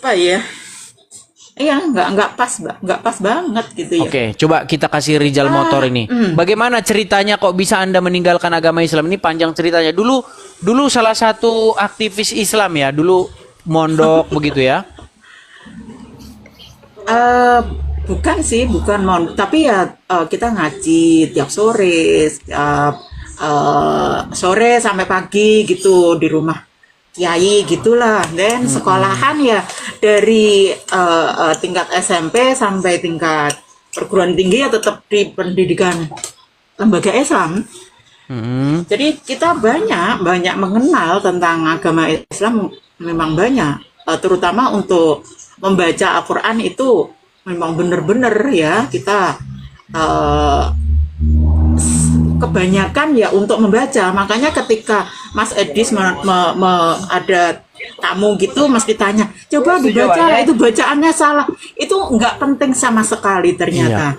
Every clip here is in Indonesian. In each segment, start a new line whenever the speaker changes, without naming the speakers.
apa ya? Iya, nggak pas, nggak pas banget gitu ya.
Oke, coba kita kasih Rizal motor ini. Bagaimana ceritanya kok bisa Anda meninggalkan agama Islam? Ini panjang ceritanya. Dulu salah satu aktivis Islam ya, dulu mondok begitu ya.
Bukan sih, bukan tapi ya kita ngaji tiap sore, sore sampai pagi gitu di rumah kiai gitulah. Dan sekolahan ya dari tingkat SMP sampai tingkat perguruan tinggi ya tetap di pendidikan lembaga Islam. Jadi kita banyak mengenal tentang agama Islam, memang banyak, terutama untuk membaca Al-Quran itu memang benar-benar ya kita kebanyakan ya untuk membaca. Makanya ketika Mas Edis ada tamu gitu mesti tanya, coba dibaca itu bacaannya salah. Itu nggak penting sama sekali ternyata.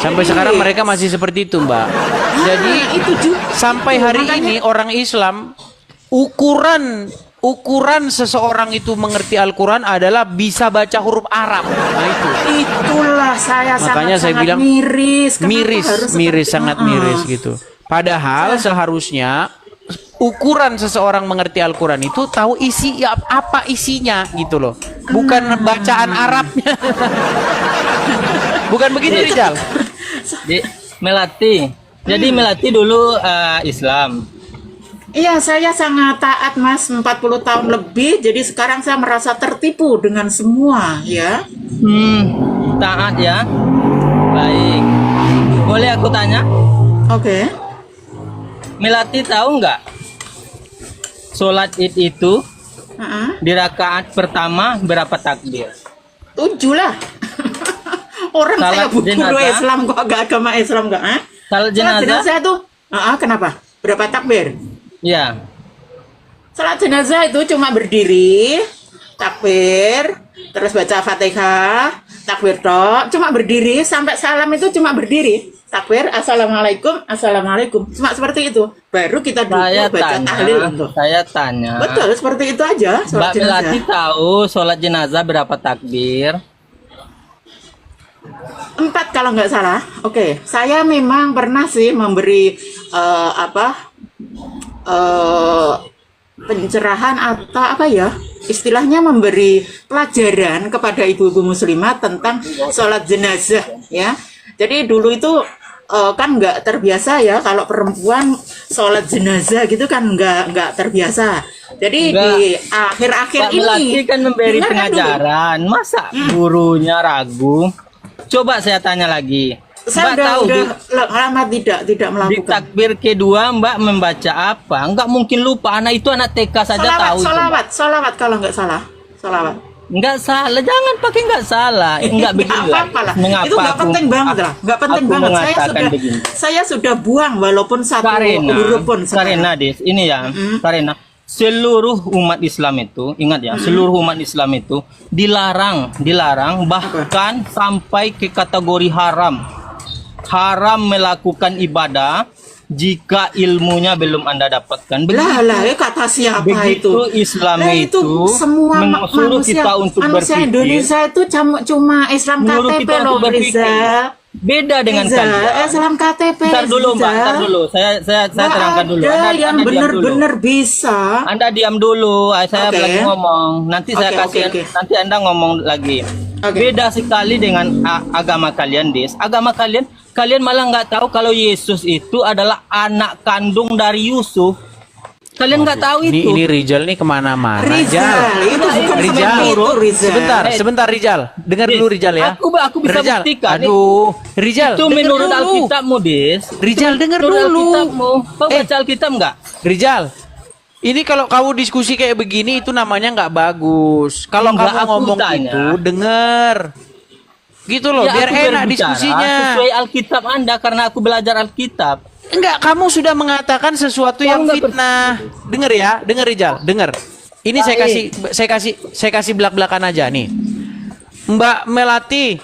Sampai sekarang mereka masih seperti itu, Mbak. Jadi
itu juga,
sampai hari ini orang Islam ukuran seseorang itu mengerti Al-Quran adalah bisa baca huruf Arab. Nah itu.
Itulah saya
makanya saya bilang
miris.
Miris, sangat miris gitu. Padahal seharusnya ukuran seseorang mengerti Al-Quran itu tahu isi apa isinya gitu loh. Bukan bacaan Arabnya. Bukan begitu, Rizal?
Melati. Jadi Melati dulu Islam.
Iya, saya sangat taat, Mas, 40 tahun lebih. Jadi sekarang saya merasa tertipu dengan semua, ya.
Taat ya. Baik. Boleh aku tanya?
Oke.
Melati tahu nggak? Sholat Id itu di rakaat pertama berapa takbir?
7 lah. Orang
Salat
saya guru
jenazah.
Islam kok agak agama Islam kok,
Salat jenazah
tuh, kenapa? Berapa takbir?
Ya.
Salat jenazah itu cuma berdiri, takbir, terus baca Fatihah, takbir tok, cuma berdiri sampai salam itu cuma berdiri. Takbir, assalamualaikum, assalamualaikum, cuma seperti itu. Baru kita duduk baca tahlil untuk.
Saya tanya.
Betul, seperti itu aja.
Mbak Melati tahu sholat jenazah berapa takbir?
4 kalau nggak salah. Oke, saya memang pernah sih memberi pencerahan atau apa ya, istilahnya memberi pelajaran kepada ibu-ibu muslimah tentang sholat jenazah ya. Jadi dulu itu kan nggak terbiasa ya kalau perempuan sholat jenazah gitu kan nggak terbiasa. Jadi di akhir-akhir
Mbak Melati
ini
kan memberi
dengarkan
pengajaran, masa gurunya ragu? Coba saya tanya lagi.
saya
Mbak tahu
udah lama tidak
di
melakukan.
takbir kedua Mbak membaca apa? Enggak mungkin lupa, anak itu anak TK saja tahu itu.
Solawat kalau nggak salah. Solawat.
Enggak salah, jangan pakai enggak salah. Enggak begini lah.
Apa-apa lah.
Mengapa
Itu nggak penting banget lah. Nggak penting
aku
banget.
mengatakan begini?
Saya sudah buang walaupun satu huruf pun.
Karena Des, ini ya, karena seluruh umat Islam itu, ingat ya, seluruh umat Islam itu dilarang bahkan sampai ke kategori haram. Haram melakukan ibadah jika ilmunya belum Anda dapatkan.
Lah, kata siapa
begitu
itu?
Islam
itu semua
mensuruh kita untuk
manusia
berpikir.
Indonesia itu cuma Islam
Menyuruh
KTP
kita
loh,
untuk berpikir.
Rizal.
Beda dengan
Rizal,
kalian.
Islam KTP.
Ntar dulu Mbak, ntar dulu. Saya terangkan dulu.
Ada yang
diam dulu.
benar-benar bisa.
Anda diam dulu, saya
Oke.
lagi ngomong. Nanti saya kasih, nanti Anda ngomong lagi. Beda sekali dengan agama kalian, Des. Agama kalian malah nggak tahu kalau Yesus itu adalah anak kandung dari Yusuf. Kalian nggak tahu itu.
Ini Rizal nih kemana-mana.
Rizal, itu bukan
Rizal.
Rizal.
Sebentar Rizal. Dengar dulu Rizal ya.
Aku bisa
Rizal.
buktikan.
Aduh, Rizal.
Itu
denger
menurut
dulu.
Alkitabmu, Des.
Rizal, dengar
Menurut
dulu.
Alkitabmu. Kau baca Alkitab nggak?
Rizal, ini kalau kamu diskusi kayak begini itu namanya nggak bagus. Kalau
Enggak,
kamu
aku
ngomong
tanya.
itu denger. Gitu loh, biar
aku
enak
berbicara
diskusinya.
sesuai Alkitab Anda karena aku belajar Alkitab.
Enggak, kamu sudah mengatakan sesuatu yang
nggak
fitnah. Dengar ya, dengar Rizal, dengar. Ini saya kasih belak-belakan aja nih. Mbak Melati,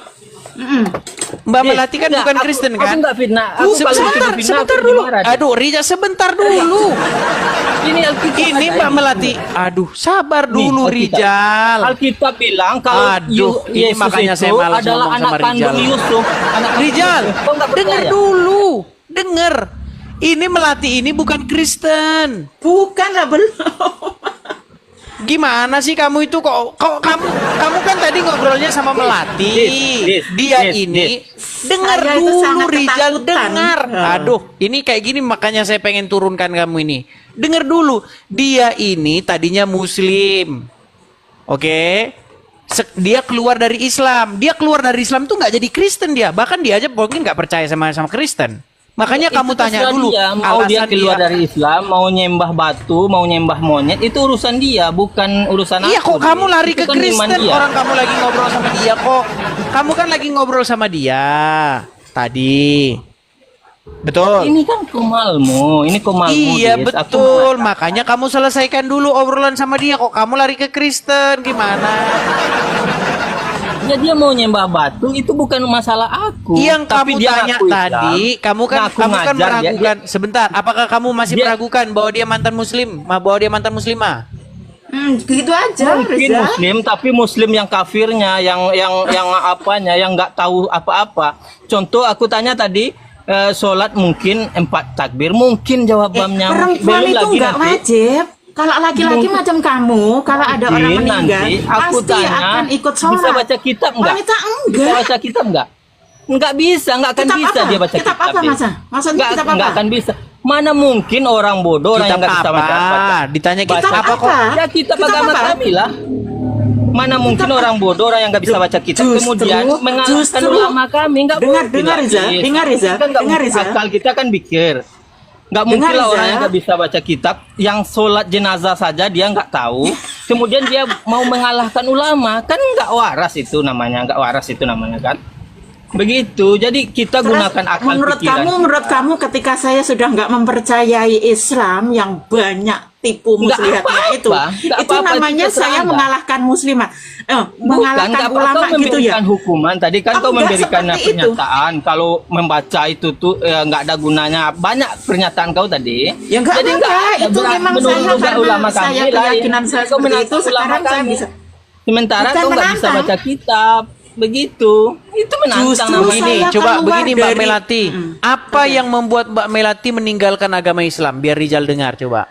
Mbak Melati kan bukan Kristen kan?
Aku nggak fitnah. Aku kalau
Sebentar,
dituduh fitnah,
sebentar
aku
dulu.
dimarah.
Aduh, Rija sebentar dulu.
Ini Alkitab.
Ini
ada
Mbak Melati. Aduh, sabar
Nih,
dulu
Alkitab.
Rijal.
Alkitab bilang kalau
Aduh, ini
Yesus
makanya
itu
saya malas
adalah
ngomong
anak
sama
kandung
Rijal.
Yusuf. Anak kandung
Rijal,
Yusuf. Kau nggak
dengar
percaya?
dulu. Dengar. Ini Melati ini bukan Kristen.
Bukan lah, belum.
Gimana sih kamu itu kok kamu kan tadi ngobrolnya sama Melati. Dia ini dengar
Saya itu
dulu
sangat
Rijal,
ketakutan.
dengar. Aduh, ini kayak gini makanya saya pengen turunkan kamu ini. Dengar dulu. Dia ini tadinya muslim. Oke. Dia keluar dari Islam. Dia keluar dari Islam tuh nggak jadi Kristen dia. Bahkan dia aja mungkin nggak percaya sama Kristen. Makanya kamu
Itu
tanya
terserah
dulu
dia, mau dia
alasan
keluar dari Islam, mau nyembah batu, mau nyembah monyet, itu urusan dia, bukan urusan
Iya
aku.
kok kamu lari
Itu
ke
kan iman
Kristen,
dia.
orang kamu lagi ngobrol sama dia kok. Kamu kan lagi ngobrol sama dia tadi. Betul.
Ini kan komalmu, ini komalmu.
Iya
Dis. Aku
betul, makanya kamu selesaikan dulu obrolan sama dia. Kok kamu lari ke Kristen gimana?
Ya dia mau nyembah batu itu bukan masalah aku.
Yang
Tapi
kamu
dia
tanya
ngaku Islam,
tadi, kamu kan
ngaku
kamu kan
ngajar,
meragukan. Sebentar, apakah kamu masih
Dia-
meragukan bahwa dia mantan muslim, bahwa dia mantan muslimah?
Gitu aja,
mungkin
Reza.
muslim tapi muslim yang kafirnya, yang apanya, yang nggak tahu apa-apa. Contoh aku tanya tadi, sholat mungkin 4 takbir, mungkin jawabannya
Perempuan itu nggak wajib. Kalau laki-laki
Mungkin-
macam kamu, kalau ada orang
Mungkin
meninggal,
nanti aku
pasti
tanya,
akan ikut sholat.
bisa baca kitab nggak?
Wanita
Bisa
enggak.
baca kitab nggak? Nggak bisa, nggak akan
Kitab
bisa
apa?
dia baca
Kitab
kitab.
apa,
dia.
Masa? Maksudnya
Nggak,
kitab
nggak
apa?
akan bisa. Mana mungkin orang bodoh, orang yang
Kitab
nggak bisa baca.
apa? Ditanya kitab
Kitab
apa kok?
apa?
Ya kitab
Kitab
agama
apa?
kami lah. Mana mungkin orang bodoh, orang yang nggak bisa baca kitab, kemudian mengalahkan
justru-
ulama kami. Nggak
Dengar,
mungkin
dengar,
lah,
Riza.
Sis.
Dengar, Riza.
Kita nggak
Dengar,
mungkin.
Riza.
Akal kita kan pikir. Nggak mungkin
Dengar,
lah
Riza.
orang yang nggak bisa baca kitab, yang sholat jenazah saja dia nggak tahu, kemudian dia mau mengalahkan ulama, kan nggak waras itu namanya, kan? Begitu, jadi kita
Terus,
gunakan akal pikiran.
menurut kamu ketika saya sudah nggak mempercayai Islam yang banyak tipu
Nggak
muslihatnya
apa-apa,
itu
nggak
itu
apa-apa,
namanya
itu terserah
saya
Anda.
mengalahkan muslimat,
Bukan,
mengalahkan
nggak apa,
ulama
kau
gitu ya.
memberikan hukuman tadi kan
Oh,
kau
nggak
memberikan
seperti
pernyataan kalau membaca itu tuh nggak ada gunanya, banyak pernyataan kau tadi.
Ya nggak
Jadi
apa-apa,
ada
itu memang
menurut
saya karena
ulama
saya
kami lain.
keyakinan saya
Kau
seperti
menantang
itu,
ulama
sekarang saya
kami.
bisa.
Sementara
Bukan
kau nggak bisa
menantang.
baca kitab, begitu. Itu menantang
Justru
namanya.
Begini,
saya
coba
keluar
begini Mbak
dari-
Melati. Apa yang membuat Mbak Melati meninggalkan agama Islam? Biar Rijal dengar coba.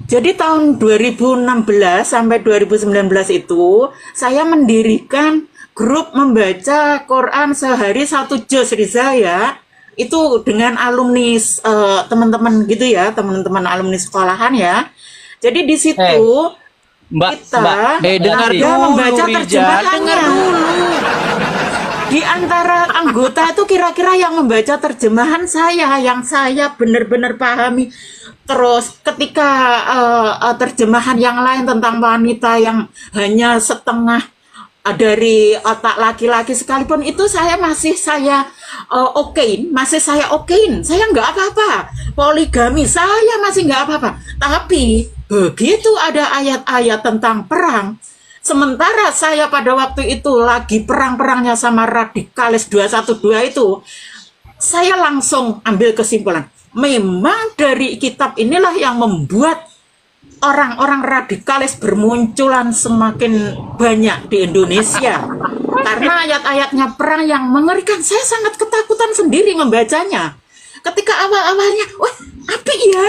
Jadi tahun 2016 sampai 2019 itu saya mendirikan grup membaca Quran sehari 1 juz, Riza ya. Itu dengan alumni teman-teman gitu ya, teman-teman alumni sekolahan ya. Jadi di situ
Mbak,
kita
dengar
ada
dulu,
membaca
Rijal,
terjemahannya.
dengar dulu.
Di antara anggota itu kira-kira yang membaca terjemahan saya, yang saya benar-benar pahami. Terus ketika terjemahan yang lain tentang wanita yang hanya setengah dari otak laki-laki sekalipun itu masih saya okein, saya nggak apa-apa. Poligami saya masih nggak apa-apa. Tapi begitu ada ayat-ayat tentang perang, sementara saya pada waktu itu lagi perang-perangnya sama radikalis 212 itu, saya langsung ambil kesimpulan. Memang dari kitab inilah yang membuat orang-orang radikalis bermunculan semakin banyak di Indonesia. Karena ayat-ayatnya perang yang mengerikan, saya sangat ketakutan sendiri membacanya. Ketika awal-awalnya, wah, apik ya.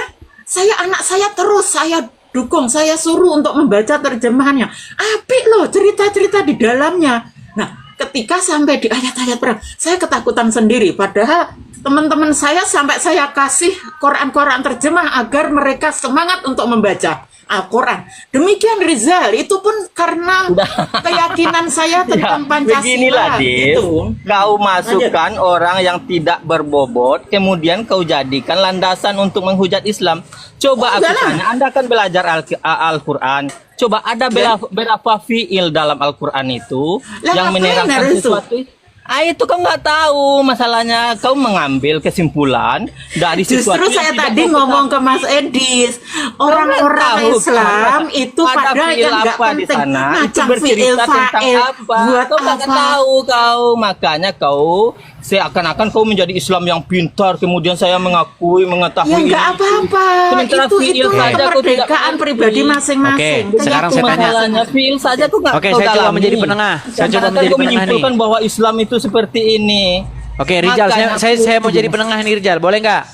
Anak saya terus saya dukung, saya suruh untuk membaca terjemahannya. Apik loh cerita-cerita di dalamnya. Nah, ketika sampai di ayat-ayat perang, saya ketakutan sendiri. Padahal teman-teman saya sampai saya kasih Quran-Quran terjemah agar mereka semangat untuk membaca Al-Quran. Demikian Rizal, itu pun karena keyakinan saya tentang Pancasila.
Beginilah, Dis.
Gitu.
Kau masukkan orang yang tidak berbobot, kemudian kau jadikan landasan untuk menghujat Islam. Coba aku
enggak lah.
tanya, Anda kan belajar Al-Quran. Coba ada berapa fiil dalam Al-Quran itu
Lah,
yang
ngapain
menerangkan
harus itu?
sesuatu? Itu kau nggak tahu masalahnya. Kau mengambil kesimpulan dari
Justru
sesuatu
saya
yang tidak
tadi
kau
ngomong ke
ketahui.
Mas Edis,
Kau nggak
orang-orang
tahu,
Islam
kau
itu
ada
pada
fiil
yang nggak
apa di
penting
sana, itu
ngajak
bercerita tentang
fa'il
apa.
buat
Kau nggak
apa?
tahu kau, makanya kau seakan-akan kau menjadi Islam yang pintar, kemudian saya mengakui mengetahui
Ya nggak
ini.
apa-apa,
Sementara
itu
fiil saja kau tidak
kemerdekaan
mengerti.
pribadi masing-masing.
Oke, sekarang saya tanya.
Masalahnya fiil saja kau nggak
Oke,
kau
saya coba
dalami.
menjadi penengah. Saya coba
Seakan-akan
menjadi
kau
penengah nih.
menyimpulkan bahwa Islam itu seperti ini.
Oke, Rijal,
Makanya
saya mau jadi penengah nih Rijal, boleh nggak?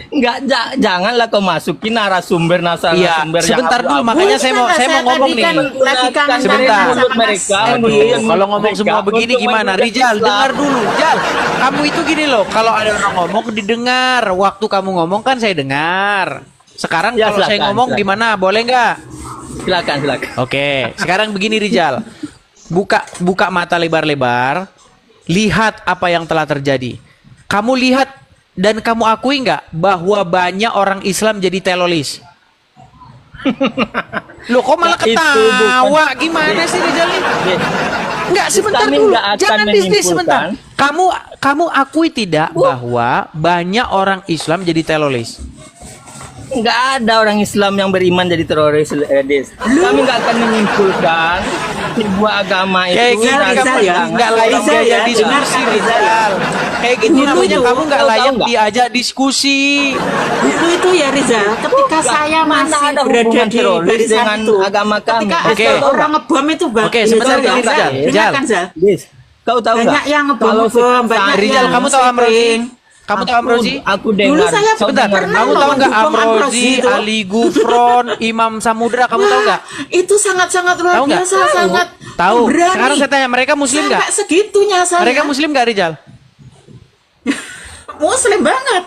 Enggak, janganlah kau masukin narasumber
Iya, sebentar dulu, makanya saya mau ngomong nih. Sebentar. Kalau ngomong semua begini gimana? Rijal, dengar dulu. Rijal, kamu itu gini loh, kalau ada orang ngomong didengar. Waktu kamu ngomong kan saya dengar. Sekarang
Ya,
kalau saya
silakan,
ngomong
silakan.
gimana? Boleh nggak?
Silakan.
Oke, sekarang begini Rijal. Buka mata lebar-lebar. Lihat apa yang telah terjadi. Kamu lihat dan kamu akui nggak bahwa banyak orang Islam jadi teroris? Loh, kok malah
Ya, itu
ketawa?
bukan-
Gimana sih Rijal nih? Enggak, sebentar
Kami
dulu.
nggak akan
Jangan bisnis sebentar.
menyimpulkan.
Kamu akui tidak bahwa banyak orang Islam jadi teroris?
Enggak ada orang Islam yang beriman jadi teroris, Des. Kami enggak akan menyimpulkan sebuah agama itu
Kayak gini
Rizal,
kamu
Rizal ya.
nggak layak
Rizal
diajak
ya,
diskusi
dengarkan,
Rizal. Kayak gitu
Dulu
namanya
tuh,
kamu nggak
kau tahu
layak
nggak?
diajak diskusi.
Dulu itu ya Rizal, ketika saya
Mana
masih
ada
berada
hubungan
di
teroris
barisan
dengan
itu,
agama kami?
ketika
Oke.
ada orang ngebom itu
Oke, sebentar,
Rizal,
Rizal.
dengarkan, Zal.
Des, kau tahu
Banyak
enggak?
yang ngebom-ngebom, banyak
Rizal,
yang
kamu tahu Amrozi?
syuting.
Kamu tahu Amrozi?
Aku
Dulu
dengar.
saya
kau
Sebentar,
dengar.
pernah
kamu tahu nggak
mendukung Amrozi
Amrozi,
itu.
Ali Gufron, Imam Samudra, kamu tahu nggak?
Itu sangat-sangat luar
Tahu nggak?
biasa, sangat
Tahu.
berani.
Sekarang saya tanya, mereka Muslim nggak?
Sampai segitunya saya.
Mereka Muslim nggak Rijal?
Muslim banget.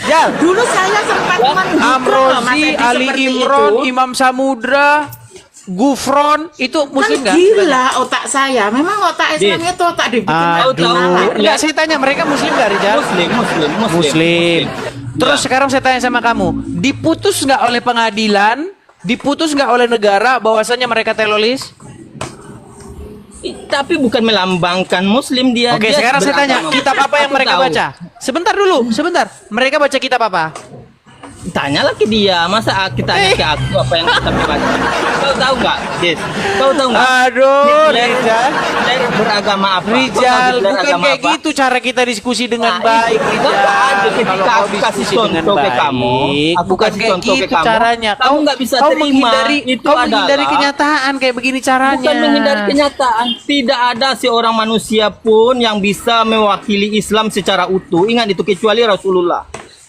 Jal,
Dulu saya sempat mendukung loh, Mas
Amrozi,
Edi,
Ali
seperti
Imron,
itu.
Imam Samudra, Gufron, itu Muslim
Kan
nggak?
gila otak saya. Memang otak Islam itu otak dibikin
Tahu, tahu.
salah.
Enggak, saya tanya mereka Muslim nggak Rijal? Muslim. Terus
Ya.
sekarang saya tanya sama kamu, diputus nggak oleh pengadilan, diputus nggak oleh negara bahwasanya mereka teroris?
Tapi bukan melambangkan Muslim dia.
Oke,
dia
sekarang saya tanya,
beragama.
kitab apa yang
Aku
mereka
tahu.
baca? Sebentar dulu, sebentar. Mereka baca kitab apa?
Tanyalah ke dia, masa kita tanya ke aku apa yang kita baca? Kau tahu nggak, Des? Kau tahu nggak?
Aduh,
Hitler-
Rijal.
Hitler beragama apa? Kau tahu
Rijal,
Hitler
bukan
agama
kayak
apa?
gitu cara kita diskusi dengan
Nah,
baik,
itu.
Rijal.
Ketika
Kalau
aku
kau
kasih
diskusi dengan
contoh ke
baik,
kamu, aku
bukan
kasih
kayak
contoh ke
gitu
kamu,
caranya.
kamu nggak bisa
kau
terima.
menghindari,
Itu
kau menghindari
adalah-
kenyataan kayak begini caranya.
Bukan menghindari kenyataan. Tidak ada seorang manusia pun yang bisa mewakili Islam secara utuh. Ingat itu kecuali Rasulullah.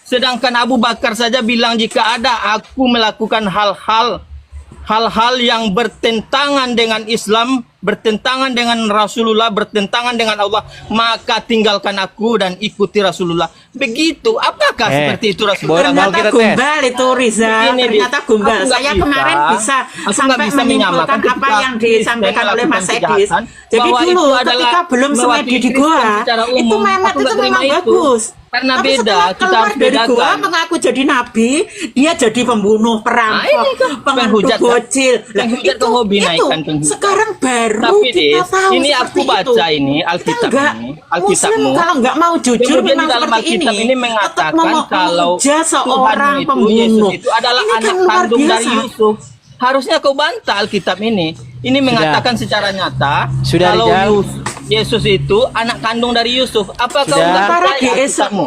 Sedangkan Abu Bakar saja bilang jika ada aku melakukan hal-hal yang bertentangan dengan Islam, bertentangan dengan Rasulullah, bertentangan dengan Allah, maka tinggalkan aku dan ikuti Rasulullah. Begitu. Apakah seperti itu Rasulullah?
Mau
Ternyata
kita tes.
gombal itu Rizal.
Begini,
Ternyata
Dit.
gombal.
Aku nggak
Saya
bisa.
kemarin bisa
Aku nggak
sampai
bisa
menyimpulkan
menyamakan
apa
ketika
yang
Kristen
disampaikan oleh Mas
melakukan
Edis.
kejahatan,
Jadi
bahwa
dulu
itu adalah
ketika belum semedi
mewakili
di goa,
Kristen secara
itu
umum.
Mehmet
Aku
itu
nggak
memang
terima itu.
bagus.
Karena
Tapi
beda,
setelah
kita
keluar
harus
dari goa
bedakan.
mengaku jadi nabi, dia jadi pembunuh,
Nah,
perampok,
ini kan
penghujat
penghujat, kan?
bocil. Lah,
Penghujat ke hobi naikkan penghujat.
sekarang baru
Tapi
kita
Des,
tahu
ini
seperti
aku baca
itu.
ini,
Kita
Alkitab
nggak-
ini,
Muslim
Alkitabmu.
kalau nggak mau jujur
Kemudian
memang
di dalam
seperti
Alkitab ini
tetap
mengatakan
mau
kalau
menghujat seorang
Tuhan itu,
pembunuh.
Yesus itu adalah
Ini kan
anak
luar
kandung dari
biasa.
Yusuf. Harusnya kau bantah Alkitab ini. Ini mengatakan secara nyata
Sudah,
kalau
Rijal.
Yesus itu anak kandung dari Yusuf. Apa kau
Sudah.
nggak
Sementara
percaya
di,
Alkitabmu?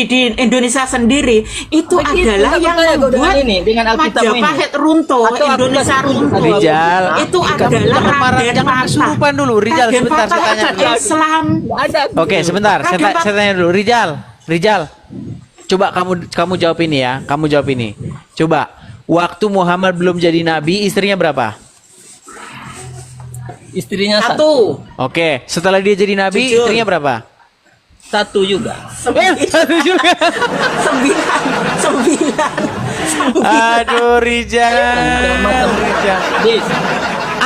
di Indonesia sendiri itu
Begitu,
adalah
nggak
yang
percaya kau dengan
membuat
ini, dengan Alkitabmu ini?
Majapahit runtuh,
Atau aku
Indonesia
kasih tunjuk
runtuh.
Rijal,
Itu
kamu
adalah
jangan marah,
Raden
jangan
Patah.
kesurupan dulu. Rijal,
Raden
sebentar, saya
Patah
tanya
itu
dulu.
Islam.
Ada.
Oke, sebentar. Saya tanya dulu. Rijal. Coba kamu jawab ini ya. Kamu jawab ini. Coba. Waktu Muhammad belum jadi nabi, istrinya berapa?
Istrinya
Satu.
Oke, setelah dia jadi nabi,
Jujur.
istrinya berapa?
Satu juga.
Satu juga.
Sembilan.
Aduh, Rijal.
Des,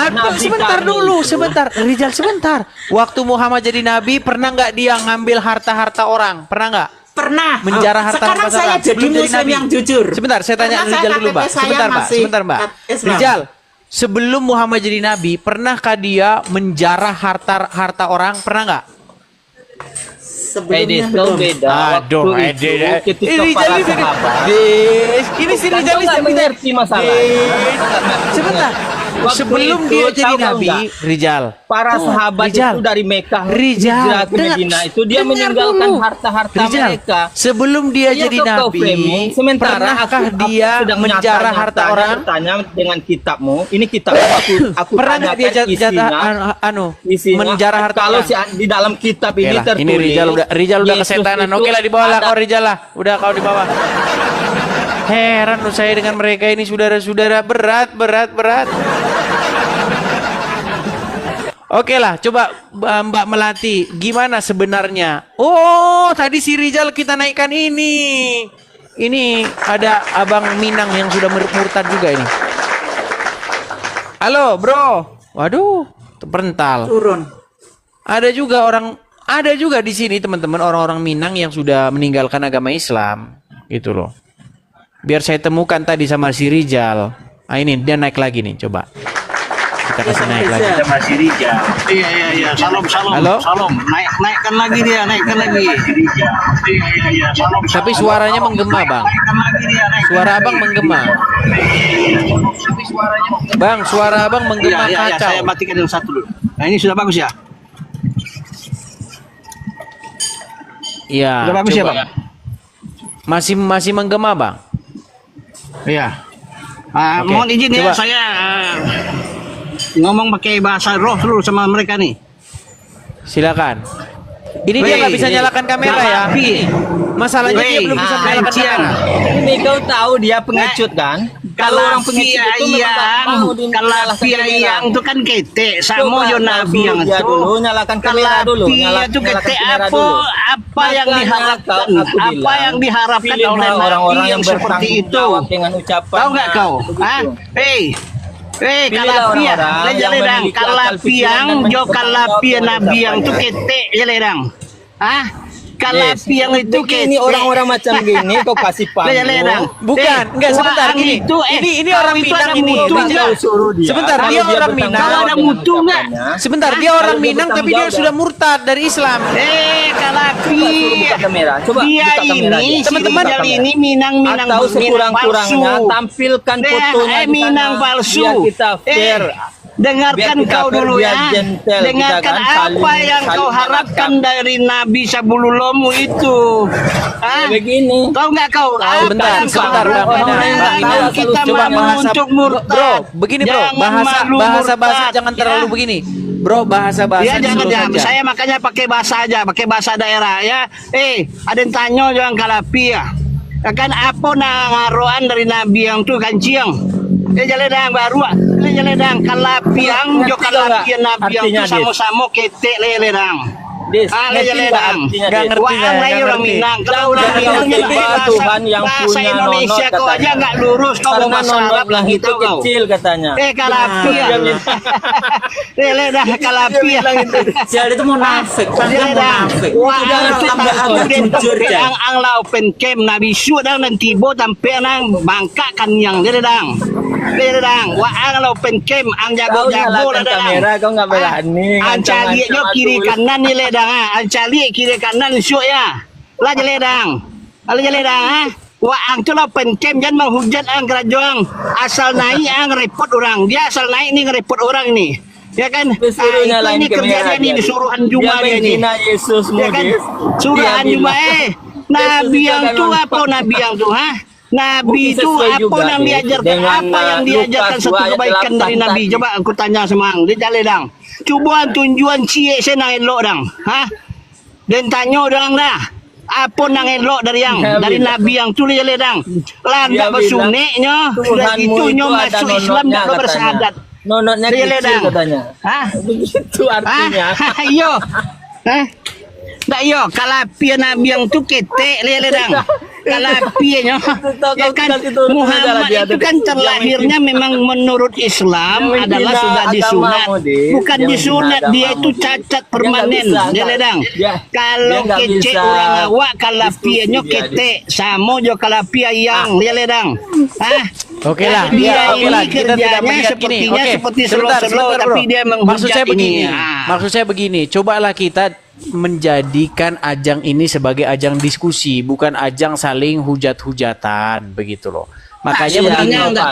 Nabi
Sebentar
kami
dulu,
itu-
sebentar. Rijal, sebentar. Waktu Muhammad jadi nabi, pernah nggak dia ngambil harta-harta orang? Pernah nggak?
Pernah.
Menjarah harta
Sekarang
orang?
saya jadi
Belum
Muslim
nabi.
yang jujur.
Sebentar, saya tanya
Karena
Rijal dulu,
KTP
Mbak.
saya
Sebentar, Mbak.
masih
Sebentar, Mbak.
Islam.
Rijal, sebelum Muhammad jadi nabi, pernahkah dia menjarah harta orang? Pernah nggak?
Sebelumnya
Itu
belum.
beda.
Aduh,
Waktu itu, ketika
ini
para
jadi
sahabat
ini sini
Kan
jadi
kau nggak mengerti masalahnya.
Sebentar.
Waktu
Sebelum
itu,
dia jadi
tahu nggak?
nabi, Rijal.
para sahabat
Rijal.
itu dari Mekah
Rijal,
hijrah ke
dengar-
Medina itu dia
dengar
meninggalkan
dulu.
harta-harta
Rijal,
mereka.
sebelum dia
Iya,
jadi
kau
nabi,
framing. Sementara
pernahkah
aku
dia
sedang
menjarah harta orang?
Bertanya dengan kitabmu. Ini kitab aku
Pernah nggak dia
tanyakan isinya. Isinya,
menjarah harta
kalau
orang?
di dalam kitab
Oke
ini
lah,
tertulis.
ini Rijal udah
Yesus
kesetanan.
itu
Oke lah, di bawah lah
ada-
kau Rijal lah. Udah kau di bawah. Heran loh saya dengan mereka ini, saudara-saudara, berat. Oke lah, coba Mbak Melati, gimana sebenarnya? Oh, tadi si Rijal kita naikkan ini. Ini ada Abang Minang yang sudah murtad juga ini. Halo, bro. Waduh, terpental.
Turun.
Ada juga di sini teman-teman orang-orang Minang yang sudah meninggalkan agama Islam, gitu loh. Biar saya temukan tadi sama si Rijal. Ah ini dia naik lagi nih, coba. Kita kasih naik lagi.
Sama si Rijal. Iya. Salam.
Halo?
Salam. Naikkan lagi dia, naikkan lagi. Iya. Salam.
Tapi suaranya menggema, Bang.
Naikkan lagi dia, naikkan
Suara
lagi.
Abang menggema.
Tapi suaranya.
Bang, suara Abang menggema
Iya,
kacau.
saya matikan yang satu dulu. Nah, ini sudah bagus ya?
Iya.
Sudah bagus ya,
coba.
Bang?
Masih menggema, Bang.
Iya.
Oke,
Mohon izin ya,
coba.
saya ngomong pakai bahasa roh dulu sama mereka nih.
Silakan. Ini dia nggak bisa nyalakan kamera ya.
Tapi,
Masalahnya dia belum bisa menyalakan kamera.
Ini kau tahu dia pengecut kan? Kalau orang pengecut itu memang tak mau dinyalakan kamera.
yang itu kan ketek
Coba
sama yo
kau
nabi
suruh
yang
dia
itu.
dulu, nyalakan kamera dulu.
Itu ketek apa yang
Makanya
diharapkan?
aku
Apa
bilang,
yang diharapkan
pilihlah
oleh
orang-orang
nabi yang
yang
seperti
bertanggung
itu?
jawab dengan ucapan.
Tahu nggak kau? Hah?
Pilihlah
Kalapia,
orang-orang yang
ledang,
memiliki akal
kalapiang,
pikiran dan
jo kalapia
bertanggung
nabi yang itu
jawab.
ketek ya ledang. Hah? Kalapiang itu ketek.
Ini orang-orang macam gini kau kasih
Ya ledang.
panggung.
Bukan, enggak sebentar
orang
gini.
itu,
Ini
kau
orang
itu
Minang
ada
ini.
mutu
Rijal.
nggak?
Suruh dia.
Sebentar,
Kalau
dia orang
bertanggung
Minang.
jawab
Ada
dengan
mutu nggak?
ucapannya,
Sebentar, dia
Kalau
orang
dia
Minang tapi
bertanggung
dia
jawab.
sudah murtad dari Islam.
Kalapi.
Coba suruh buka kamera. Coba
Dia
buka kamera
ini,
dia.
Teman-teman,
Rijal ini Minang
Atau sekurang-kurangnya tampilkan fotonya di
Minang
sana.
palsu.
Biar kita fair.
Dengarkan
Biar kita
kau
fair,
dulu
biar
ya.
gentle
Dengarkan
kita kan,
apa
saling-
yang kau
saling
harapkan
menangkap.
dari Nabi Sabululomu itu. Hah?
Begini.
Tahu nggak kau?
Sebentar, sebentar, Bang.
Orang kita
Coba
mau
bahasa
untuk murtad.
Bro, begini bro,
Jangan malu
bahasa
murtad,
jangan terlalu
ya.
begini. Bro, bahasa
Ya jangan
slow
ya.
saja.
Saya makanya pakai bahasa aja, pakai bahasa daerah ya. Ada yang tanya jangan kalapi ya. Kan apa ngaroan dari Nabi yang tu kanciang. Jaledang baru, jaledang kalapiang jo kalapian Nabi yang tu
Artinya, Dis?
sama-sama ketek ledang.
Dis,
Jaledang.
ngerti artinya,
Nggak
Dis?
ngerti
Wah,
saya,
orang
nggak
orang
ngerti.
Minang. Kalau
Jangan
orang Minang
menyembah
bahasa-
Tuhan yang
bahasa
punya
Indonesia
nonot
kau aja
katanya.
nggak lurus kau
Karena
bahasa Arab
nonotlah
lagi
itu
tahu kau.
kecil katanya.
Kalapia. Ledang kalapia.
Dia itu munafik, panggilan munafik.
Wah,
Jangan tambah aku jujur ya.
ang la open cam na bisu dang nan tibo tampe nang bangka kan yang dia dang. Dia dang. Wah, ang la open cam ang
Kau
jago-jago
nyalakan
dang.
kamera, kau nggak berani.
Ang cali
Ngancam-ngancam
yo
aku.
kiri kanan ni ledang ah. Ang cali kiri kanan su ya. Lah je ledang. Ala je ledang ah. Wah, ang tu la open cam jangan menghujat ang kerajaan. Asal naik ang repot orang. Dia asal naik ni repot orang ni. Ya kan?
Disuruh nyalain
ini kerjanya
kamera
ni
dia.
disuruhan Juma
Dia
dia ni.
menghina Yesus
Ya kan?
Mudis.
Suruhan
Dia
juga
bilang,
Nabi
Yesus
yang
itu
tu
kan
apa Nabi yang tu ha? Nabi
Mungkin
itu
sesuai
apa
juga,
yang
Dis,
diajarkan
dengan,
apa yang diajarkan
Lukas
satu
2 ayat
kebaikan
8
dari Nabi.
tadi.
Coba aku tanya semang dia jaledang. Cubuan tunjuan cie saya nang elok dang. Ha? Dan tanya orang dah. Apa nang elok dari yang
Dia
dari
bilang.
Nabi yang tu dia jaledang. Lah
Dia
enggak bersuneknya sudah
Tuhanmu
gitu
itu
nyo
ada
masuk Islam
nonotnya
enggak bersahadat.
katanya. Nonotnya
Dia
kecil
jaledang.
katanya.
Hah?
Begitu artinya.
Ayo. Hah? Tak yo, kalapia Nabi yang tu ketek ledang. Kalapianya. Ya kan Muhammad itu kan terlahirnya memang menurut Islam
Dia
adalah
menghina
sudah disunat.
agamamu, Dis.
Bukan
Dia
disunat,
menghina
dia itu
agamamu.
cacat
Dia
permanen.
nggak bisa,
Dia ledang. Kalau
dia nggak
kecek
bisa
orang awak kalapianya
diskusi dia,
ketek sama jo kalapia yang dia ledang. Hah?
Oke lah,
Dia
oke lah.
ini
Kita tidak
kerjanya
melihat gini.
sepertinya
Oke,
seperti
sebentar,
slow-slow,
sebentar,
tapi
bro.
dia
Maksud
menghujat
saya begini.
ini. Ah.
Maksud saya begini. Cobalah kita menjadikan ajang ini sebagai ajang diskusi, bukan ajang saling hujat-hujatan, begitu loh. Makanya
Iya,
begini.
enggak,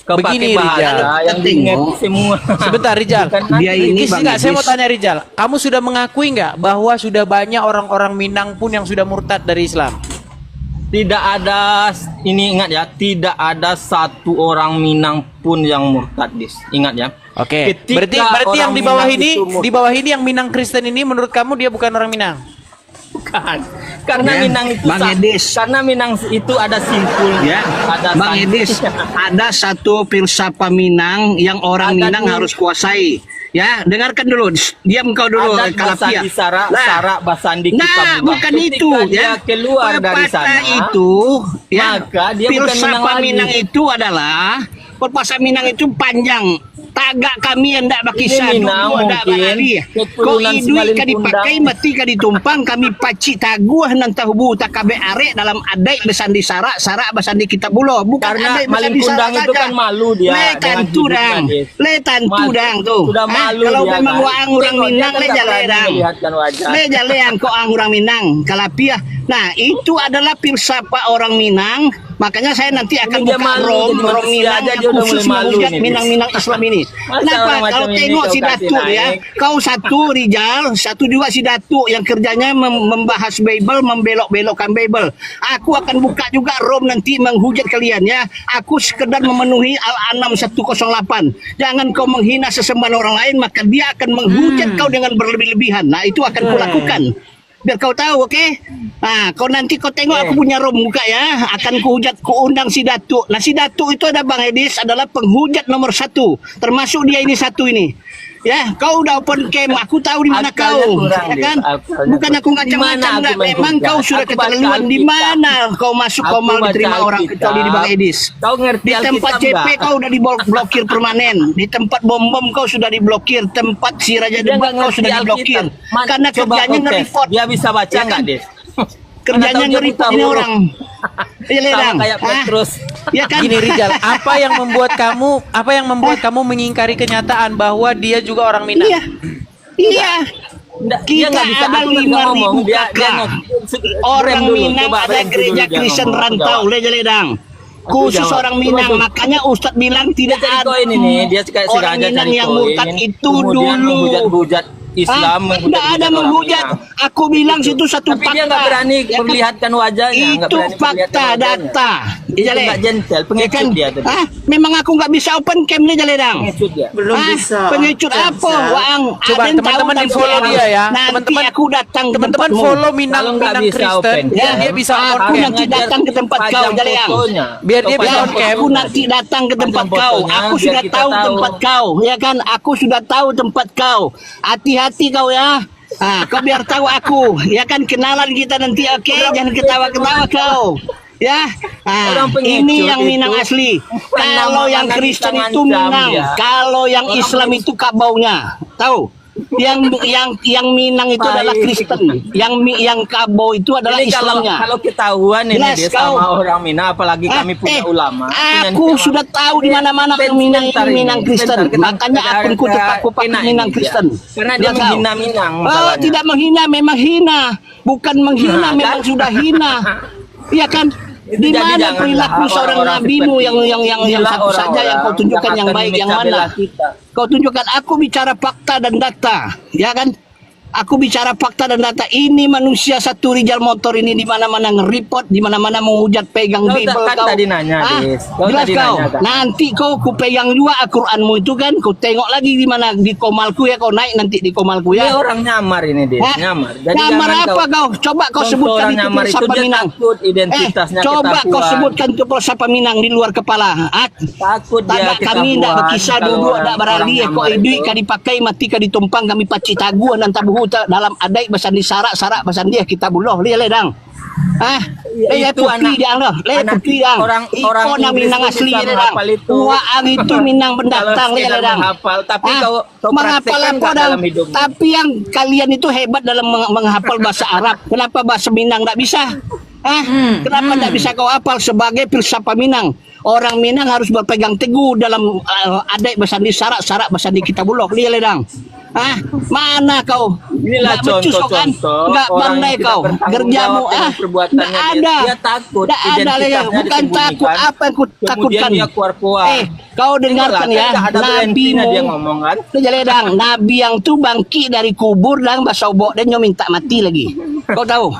Kau
Begini,
pakai bahasa
Rijal.
yang diingat semua.
Sebentar Rijal.
Bukan
Dia ini Bang
Enggak, saya mau
Idris.
tanya Rijal. Kamu sudah mengakui nggak bahwa sudah banyak orang-orang Minang pun yang sudah murtad dari Islam?
Tidak ada, ini ingat ya, tidak ada satu orang Minang pun yang murtad, Dis. Ingat ya.
Oke.
Ketika
Berarti yang
orang
di bawah
Minang
ini,
itu murtad.
di bawah ini yang Minang Kristen ini menurut kamu dia bukan orang Minang?
Bukan. Karena
Ya,
Minang itu
Bang Edis.
karena Minang itu ada simpul,
Ya,
ada
Bang Edis, ada satu filsafat Minang yang orang
Ada
Minang
nih.
harus kuasai. Ya, dengarkan dulu. Diam kau dulu,
Adat
Kalapia.
Basandi Sara,
Nah,
Sara Basandi
Nah,
Kitabullah.
bukan
Ketika
itu
dia
ya.
keluar dari
Pepatah
sana,
itu ya.
maka dia bukan Minang
Filsafat
lagi.
Minang itu adalah pepatah Minang itu panjang. Tagak kami yang tak baki
Ini
sadu,
Minang
tak
mungkin
balali. Ko
keturunan
idui
Simalin
ka dipakai
Pundang.
mati ka ditumpang kami paci taguh nan tahubu takabe arek dalam adai besandi sara besandi kitabullah. Bukan
Karena
adai
Malin
besandi sara
Kundang itu
saja.
kan malu dia
Le
dengan
tantu
hidupnya,
dang.
Des.
Le tantu
Malu.
dang tuh.
Sudah
Hah?
malu
Kalau
dia,
memang
kan.
waang orang
Tengok, dia
Minang
kan
le
tak
jale
berani
dang.
melihatkan wajah.
Le jalean kok orang Minang kalapiah. Nah, itu adalah filsafat orang Minang. Makanya saya nanti akan
dia
buka
malu
Rom
jadi manusia
Minang
aja,
yang
dia udah
khusus
mulai malu
menghujat
nih,
Minang-Minang Islam ini.
Masa
Kenapa?
orang macam
Kalau
ini
tengok
kau
si
kasih
Datuk ya,
naik?
kau satu Rijal, satu juga si Datuk yang kerjanya membahas Bible, membelok-belokkan Bible. Aku akan buka juga Rom nanti menghujat kalian ya. Aku sekedar memenuhi Al-An'am 108. Jangan kau menghina sesembahan orang lain, maka dia akan menghujat kau dengan berlebih-lebihan. Nah, itu akan kulakukan. Biar kau tahu, oke? Nah, kau nanti kau tengok aku punya Rom buka ya. Akan kuhujat, kuundang si Datuk. Nah, si Datuk itu ada Bang Edis adalah penghujat nomor 1. Termasuk dia ini satu ini. Ya, kau udah open cam, aku tahu di mana
Akalnya
kau,
kurang,
ya kan?
Des. Akalnya
Bukan aku
kurang.
ngacang-ngacang,
Di mana
enggak.
aku main
Memang
hujat?
kau sudah
Aku
keterlaluan.
baca
Di
Alkitab.
mana kau masuk
Aku
komal
baca
diterima orang
Alkitab.
kecuali di Bang Edis?
Kau ngerti
Di tempat
Alkitab
CP
enggak?
kau udah diblokir permanen. Di tempat bom-bom kau sudah diblokir. Tempat si Raja
Dia
Debat
nggak
kau
ngerti
sudah diblokir.
Alkitab.
Karena
Coba
kerjanya
kau tes.
nge-report.
Dia bisa baca
Ya
nggak,
kan?
Des?
Kerjanya
Mana tahu dia
nge-report
buta
ini
huruf.
orang. Iya,
Sama
Ledang.
kayak
Hah?
Petrus.
Ya kan?
Gini Rijal, apa yang membuat kamu mengingkari kenyataan bahwa dia juga orang Minang?
Iya. Iya.
Nggak,
Kita
nggak bisa,
ada
aku nggak
5.000
ngomong. Dia
kakak.
rem
Orang
dulu.
Minang
Coba
ada
rem dulu
gereja
dia
Kristen
ngomong.
rantau,
Jawab.
Ledang. Khusus
jawab.
orang
Coba,
Minang,
coba.
makanya Ustadz bilang tidak
Dia cari
ada
koin ini, dia kayak
orang
sengaja
Minang
cari
yang
koin,
murtad itu
kemudian
dulu.
menghujat Islam,
Tidak ada
orang
menghujat.
Minang.
Aku bilang situ satu
Tapi
fakta.
dia nggak berani
Ya kan?
memperlihatkan wajahnya, nggak
Itu
berani memperlihatkan
fakta,
wajahnya.
data.
Itu
Jale.
nggak gentle, pengecut dia tadi.
Hah? Memang aku nggak bisa open cam nih Jaledang.
Pengecut dia.
Belum bisa.
Pengecut
Bisa.
apa? Wang.
Coba
Ada yang tahu
teman-teman
tapi
di follow
harus.
dia ya.
Nanti
Teman-teman
aku datang ke
teman-teman
tempatmu.
follow Minang
Kalau nggak
Minang
bisa
Kristen,
open
biar
cam,
dia bisa on
aku
cam.
nanti datang ke tempat kau,
Pajang
Jalayang.
fotonya.
Biar dia
Atau
bisa
pajang
on cam.
Aku
fotonya.
nanti datang ke tempat
Pajang
kau.
fotonya,
Aku
biar
sudah
kita
tahu tempat kau, ya kan? Aku sudah tahu tempat kau. Hati-hati kau ya. Kau biar tahu aku, ya kan? Kenalan kita nanti, oke? Jangan ketawa-ketawa kau. Ya,
Orang pengecut
ini yang
itu
Minang asli. Kalau yang
nama-nama
Kristen
kita
itu
ngancam
Minang,
dia.
kalau yang
Orang
Islam itu kabaunya, tahu? Yang Minang itu
Baik.
adalah Kristen, yang kabau itu adalah
Ini
Islamnya.
kalau ketahuan ini
Jelas
dia
kau.
sama orang Minang, apalagi kami punya ulama.
Aku sudah tahu di mana-mana orang Minang ini Minang Kristen. Makanya akunku tetap aku pakai Minang Kristen.
Karena dia
Sudah tahu.
menghina Minang.
Oh,
masalahnya.
tidak menghina, memang hina. Bukan menghina,
Nah,
memang
kan?
sudah hina. Iya kan?
Itu
Di
jadi
mana
janganlah
perilaku seorang
orang-orang
nabimu
seperti
yang
inilah
satu saja yang
orang-orang
kau tunjukkan yang
akan
baik yang
memecah
mana?
belah kita.
Kau tunjukkan aku bicara fakta dan data, ya kan? Aku bicara fakta dan data. Ini manusia satu Rijal Motor ini di mana-mana nge-report, di mana-mana menghujat pegang
Kau
Bible
kan
kau.
tadi nanya,
Hah?
Des. Kau
Jelas
tadi
kau.
nanya, kan?
Nanti kau ku pegang juga Al-Qur'anmu itu kan. Kau tengok lagi di mana di komalku ya, kau naik nanti di komalku
Ini
ya.
orang nyamar ini dia,
Hah?
nyamar. Jadi
Nyamar
jangan
apa kau? Coba kau
Contoh
sebutkan
orang
itu
nyamar itu
filsafat
dia
Minang.
takut identitasnya
Coba kau
ketahuan.
sebutkan itu filsafat Minang di luar kepala.
Takut dia
Tak kami tidak
ketahuan
berkisah
kalau
duduk
orang-
tak berali
orang
kau
nyamar
idui
itu.
ka dipakai mati ka ditumpang kami paci taguan dan tabuhu dalam adai basandi sarak basandi kitabullah li ledang.
Ya, itu anak-
dia lah,
anak
putih dang.
orang
Ikona
Inggris
Minang
itu
asli
bisa
ledang.
menghafal itu.
Waang itu Minang pendatang
Kalau
li
sekedar
ledang.
menghafal, tapi kau
menghafal
praktekkan
apa
nggak
dang?
dalam hidupmu?
Tapi yang kalian itu hebat dalam menghafal bahasa Arab. Kenapa bahasa Minang tak bisa? Kenapa tak bisa kau hafal sebagai filsafat Minang? Orang Minang harus berpegang teguh dalam adat bersandi syarat-syarat bersandi Kitabullah. Dia ledang. Ah, mana kau?
Inilah
Nggak becus kau kan?
contoh-contoh
Nggak
orang
pandai
yang tidak
kau.
bertanggung
Gerjamu
jawab dengan perbuatannya.
nggak ada.
Dia takut
Nggak ada
identitasnya
ledang. Bukan
disembunyikan.
takut. Apa yang ku
Kemudian
takutkan?
dia keluar-keluar.
Kau dengarkan ya.
Nggak ada berhentinya dia ngomong kan.
Ledang. Nabi yang tu bangkit dari kubur dan basobok dan minta mati lagi. Kau tahu?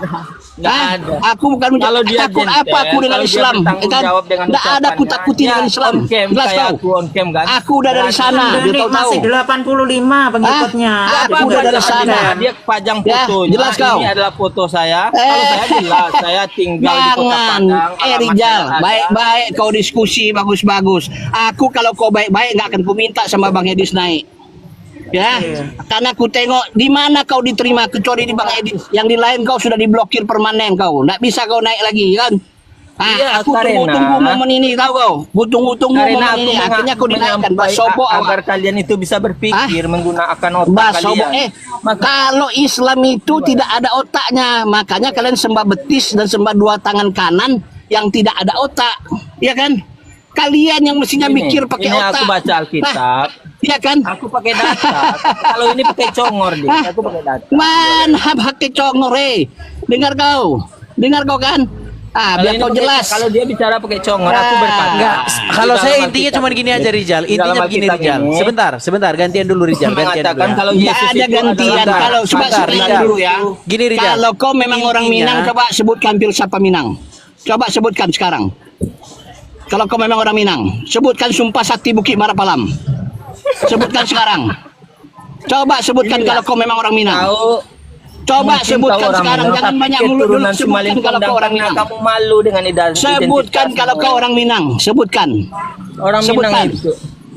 Nggak ada.
Aku bukan
Kalau dia
takut
gentle,
apa aku dengan
kalau dia
Islam.
bertanggung jawab dengan
Nggak ada aku
ucapannya,
takuti
ya,
dengan Islam.
on cam,
Jelas
kayak
kau.
aku on cam kan.
Aku udah dari sana.
Udah
Dia
nih,
tahu tahu.
masih 85 pengikutnya.
Aku
Jadi
udah
nggak
dari
ada.
sana.
Dia pajang
Ya,
fotonya.
jelas kau.
Ini adalah foto saya. Kalau saya jelas, saya tinggal di Kota
Jangan,
Padang. alamat
Rijal,
saya ada.
baik-baik kau diskusi bagus-bagus. Aku kalau kau baik-baik nggak akan ku minta sama Bang Edis naik. Ya, karena aku tengok di mana kau diterima kecuali di Bang Edis. Yang di lain kau sudah diblokir permanen kau. Nggak bisa kau naik lagi kan?
Iya,
aku
karena-
tunggu momen ini tahu kau. Tunggu
Karena
momen
aku
ini. Akhirnya aku dinaikkan.
menyampaikan
Basobok
agar kalian itu bisa berpikir menggunakan otak
Basobok.
kalian.
Kalau Islam itu tidak ada otaknya, makanya kalian sembah betis dan sembah dua tangan kanan yang tidak ada otak, ya kan? Kalian yang mestinya mikir pakai
ini
otak.
aku baca Alkitab.
Iya kan?
Aku pakai data. Kalau ini pakai congor deh. Aku pakai data.
Mana pakai congor dengar kau kan?
Kalau
Biar
ini
kau
pakai-
jelas.
Kalau dia bicara pakai congor, aku berkata.
Enggak, kalau
di
saya
dalam
intinya
Alkitab
cuma gini
ini,
aja Rijal.
di
Intinya
dalam
begini
Alkitab
Rijal.
ini,
Sebentar, gantian dulu Rijal, gantian
mengatakan
dulu.
kalau
Nggak
Yesus
ada
itu
gantian.
adalah-
Kalau coba
Bentar,
sebutkan
Rijal.
dulu ya.
Gini, Rijal.
Kalau kau memang orang
Intinya-
Minang, coba sebutkan filsafat Minang. Coba sebutkan sekarang. Kalau kau memang orang Minang, sebutkan Sumpah Sakti Bukit Marapalam. Sebutkan sekarang. Coba sebutkan
Inilah.
kalau kau memang orang Minang.
Tahu
Coba
mungkin
sebutkan
kau orang
sekarang,
Minang,
jangan
tapi
banyak mulut dulu.
keturunan
Sebutkan
Simalingkong
kalau
dan
kau orang
karena
Minang.
kamu malu dengan
Sebutkan kalau kau orang Minang. Sebutkan.
orang
sebutkan.
Minang itu.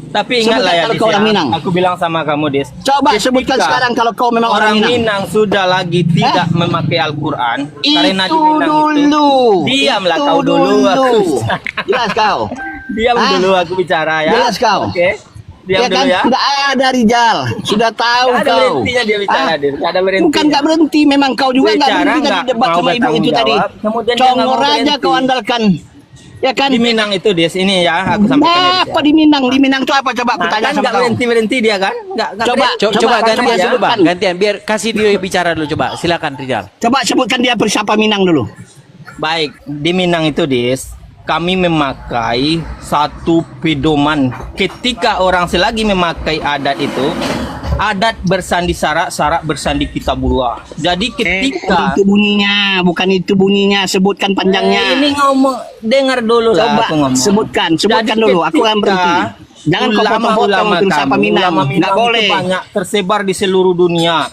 Tapi ingatlah
Sebutkan
ya,
kalau
Dis,
kau orang
ya.
Minang.
Aku bilang sama kamu, Des.
Coba
Ketika
sebutkan sekarang kalau kau memang orang Minang.
Minang sudah lagi tidak memakai Al-Quran karena di
Itu
Minang
dulu.
itu. Diamlah
Itu
kau dulu. Aku,
Jelas kau.
diam
Hah?
dulu aku bicara ya.
Jelas kau.
Oke. Diam
Ya
dulu
kan?
ya.
Tidak ada Rijal. Sudah tahu
Nggak ada
kau.
berhentinya dia bicara, Des. Nggak ada berhentinya.
Bukan nggak berhenti, memang kau juga nggak
Bicara,
berhenti tadi
nggak
debat
mau
sama ibu itu
bertanggung
tadi.
jawab, kemudian dia nggak mau
Congor aja
berhenti.
kau andalkan. Ya kan?
Di Minang itu, Des. Ini ya aku sampaikan. ya, Des,
Apa
ya.
di Minang? Di Minang itu apa? Coba aku
Nah,
tanya
kan
sama
nggak
kau.
berhenti dia kan? Nggak
Coba,
berhenti.
Coba
Coba,
gantian
coba,
dulu Bang,
coba.
gantian biar kasih dia bicara dulu coba. Silakan Rijal.
Coba sebutkan dia siapa Minang dulu.
Baik, di Minang itu, Des, kami memakai satu pedoman. Ketika orang selagi memakai adat itu, adat bersandi syarat bersandi Kitabullah. Jadi ketika
Itu bunyinya, bukan itu bunyinya. Sebutkan panjangnya.
ini ngomong, dengar dulu lah
Coba
aku ngomong.
sebutkan
Jadi
dulu. Aku akan
ketika
berhenti. Jangan kau potong-potong filsafat Minang.
ulama
Nggak
Minang
boleh.
itu banyak tersebar di seluruh dunia.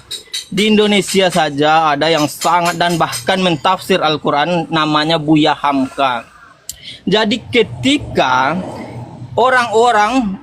Di Indonesia saja ada yang sangat dan bahkan mentafsir Al-Quran namanya Buya Hamka. Jadi ketika orang-orang